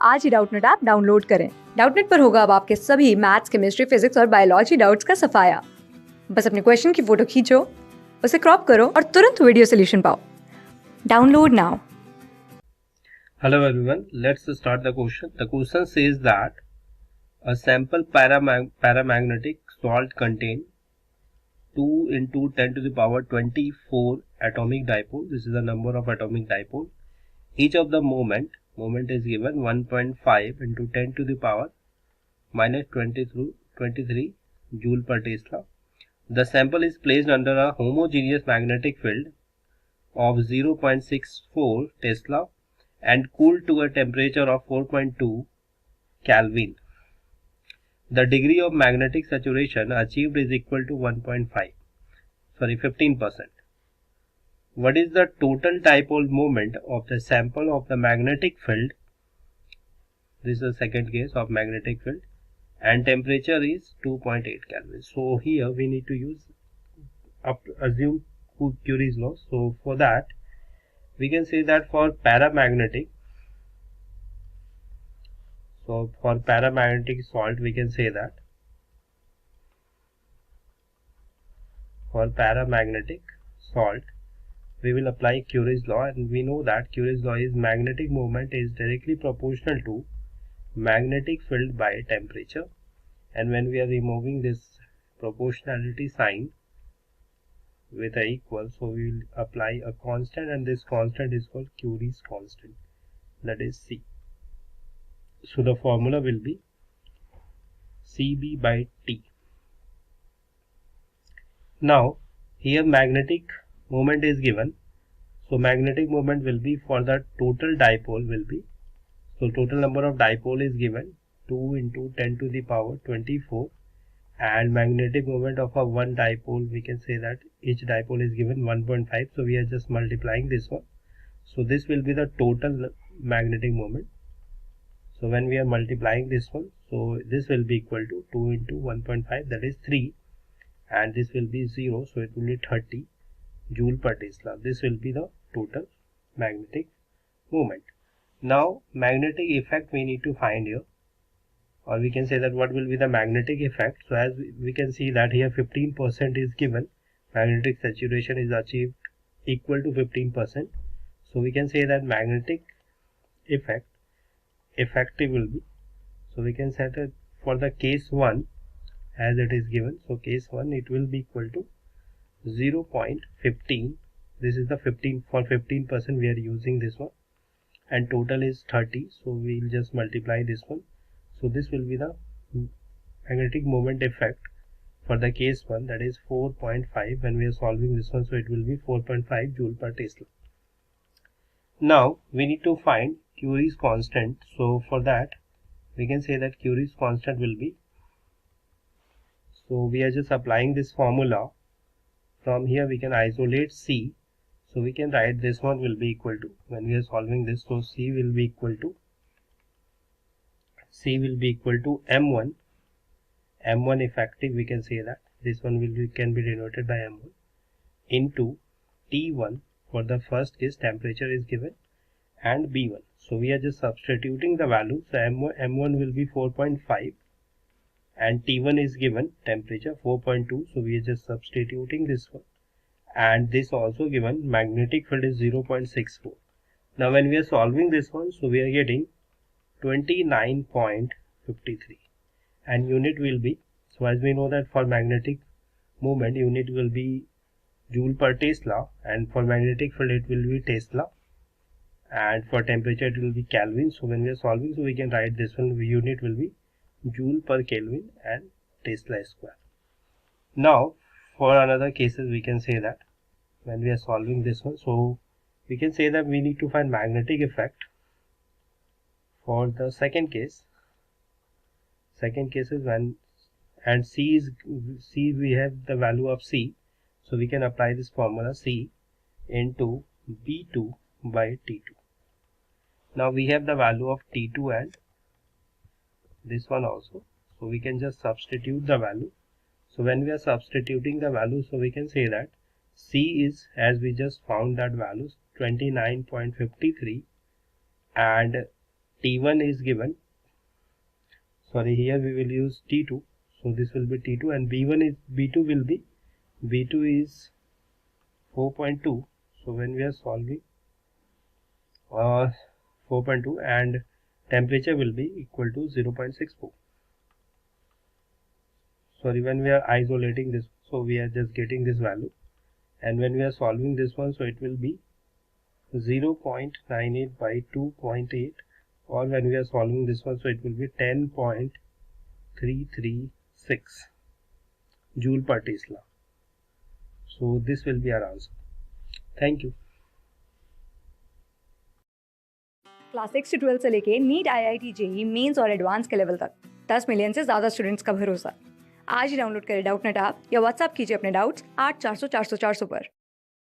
आज ही Doubtnut app download करें। Doubtnut पर होगा अब आपके सभी मैथ्स, केमिस्ट्री, फिजिक्स और बायोलॉजी डाउट्स का सफाया। बस अपने क्वेश्चन की फोटो खींचो, उसे क्रॉप करो और तुरंत वीडियो सोल्यूशन पाओ। Download now. Hello everyone, let's start the question. The question says that a sample paramagnetic salt contain 2 into 10 to the power 24 atomic dipole. This is the number of atomic dipole. Each of the moment is given 1.5 into 10 to the power minus 23 joule per Tesla. The sample is placed under a homogeneous magnetic field of 0.64 Tesla and cooled to a temperature of 4.2 Kelvin. The degree of magnetic saturation achieved is equal to 15%. What is the total dipole moment of the sample of the magnetic field? This is the second case of magnetic field, and temperature is 2.8 Kelvin. So here we need to assume Curie's law. So for that we can say that for paramagnetic salt, we can say that for paramagnetic salt we will apply Curie's law, and we know that Curie's law is magnetic moment is directly proportional to magnetic field by temperature, and when we are removing this proportionality sign with a equal, so we will apply a constant, and this constant is called Curie's constant, that is C. So the formula will be Cb by T. Now here magnetic moment is given, so magnetic moment will be for the total dipole will be, so total number of dipole is given 2 into 10 to the power 24, and magnetic moment of a one dipole, we can say that each dipole is given 1.5, so we are just multiplying this one, so this will be the total magnetic moment. So when we are multiplying this one, so this will be equal to 2 into 1.5, that is 3, and this will be 0, so it will be 30 joule per Tesla. This will be the total magnetic moment. Now magnetic effect we need to find here, or we can say that what will be the magnetic effect. So as we can see that here 15% is given, magnetic saturation is achieved equal to 15%, so we can say that magnetic effective will be, so we can set it for the case 1 as it is given, so case 1 it will be equal to 0.15, this is the 15, for 15% we are using this one, and total is 30, so we will just multiply this one, so this will be the magnetic moment effect for the case 1, that is 4.5, when we are solving this one, so it will be 4.5 joule per Tesla. Now we need to find Curie's constant, so for that we can say that Curie's constant will be, so we are just applying this formula. From here we can isolate C, so we can write this one will be equal to, when we are solving this, so C will be equal to M1 effective, we can say that this one can be denoted by M1 into T1 for the first case, temperature is given, and B1, so we are just substituting the value, so M1 will be 4.5 and T1 is given temperature 4.2, so we are just substituting this one, and this also given magnetic field is 0.64. Now when we are solving this one, so we are getting 29.53, and unit will be, so as we know that for magnetic moment unit will be joule per Tesla, and for magnetic field it will be Tesla, and for temperature it will be Kelvin. So when we are solving, so we can write this one, unit will be joule per Kelvin and Tesla square. Now for another cases we can say that when we are solving this one, so we can say that we need to find magnetic effect for the second case. Second case is when, and C we have the value of C, so we can apply this formula C into B2 by T2. Now we have the value of T2 and this one also, so we can just substitute the value. So when we are substituting the value, so we can say that C is, as we just found that value, 29.53, and T1 is given, sorry, here we will use T2, so this will be T2, and B2 will be, B2 is 4.2, so when we are solving 4.2, and temperature will be equal to 0.64. Sorry, when we are isolating this, so we are just getting this value, and when we are solving this one, so it will be 0.98 by 2.8, or when we are solving this one, so it will be 10.336 joule per Tesla. So this will be our answer. Thank you. Class 6 से 12 से लेके NEET, IIT, JEE mains और advance के level तक 10 million से ज़्यादा students का भरोसा। आज ही डाउनलोड करें डाउटनेट ऐप या व्हाट्सएप कीजिए अपने डाउट्स 8400 400 400 पर।